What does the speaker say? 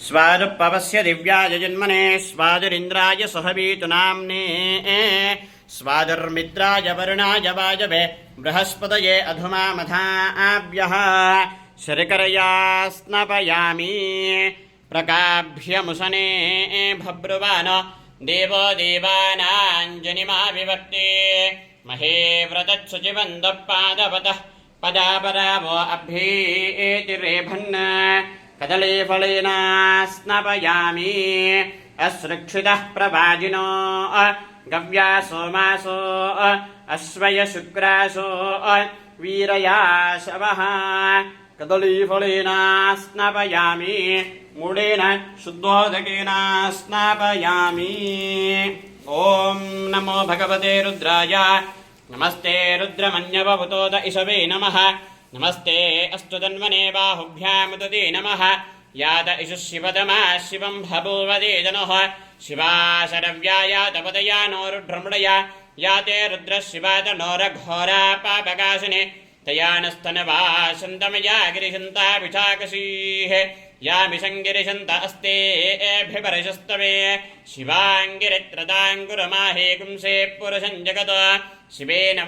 स्वादुपवस्य दिव्याय जन्मने स्वादुरिन्द्राय सहवीतु नाम्ने स्वादुर्मित्राय वरुणाय वायवे बृहस्पतये अधुमामधाभ्यः शर्करया स्नपयामि प्रकाभ्यमुसने भब्रुवान देवो देवानाञ्जनिमाविभक्ति महे व्रतच्छुचिबन्धपादपतः पदापरावो अभ्येतिरेभन् कदलीफलेन स्नपयामि असृक्षितः प्रवाजिनो गव्यासो मासो अश्वय शुक्रासो वीरयाशवः कदलीफलेन स्नपयामि मूढेन शुद्धोदकेन स्नापयामि। ॐ नमो भगवते रुद्राय नमस्ते रुद्रमन्यवभूतोद इषवे नमः नमस्ते अस्तु तन्वने बाहुभ्यामुदते नमः यात इषु शिवतमा शिवं बभूवदे जनः शिवा शरव्याया तपदया नो रुद्रमृडया याते रुद्रशिवात नोरघोरा पापकाशिने तया नस्तनवा शन्तमया गिरिशन्ता विशाकशीः यामिषङ्गिरिशन्त अस्ते एभिवर्षस्तवे शिवाङ्गिरित्रदाङ्कुरमाहे पुंसे पुरुषं जगत् शिवेन